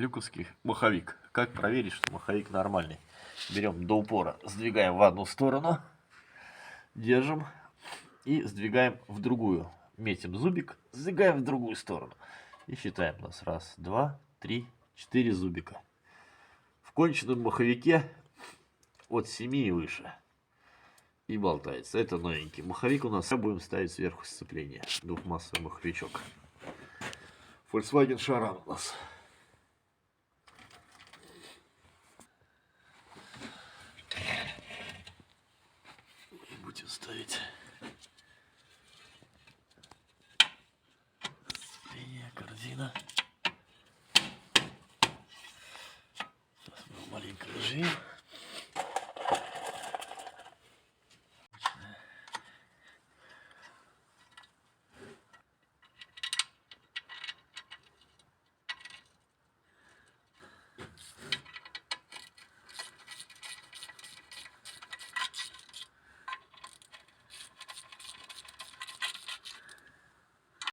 люковский маховик. Как проверить, что маховик нормальный? Берем до упора, сдвигаем в одну сторону, держим и сдвигаем в другую. Метим зубик, сдвигаем в другую сторону. И считаем у нас. Раз, два, три, 4 зубика. В конченном маховике от 7 и выше. И болтается. Это новенький маховик у нас. Будем ставить сверху сцепление. Двухмассовый маховичок. Volkswagen sharan у нас. Будем ставить сцепление, корзина. Сейчас мы маленько жим.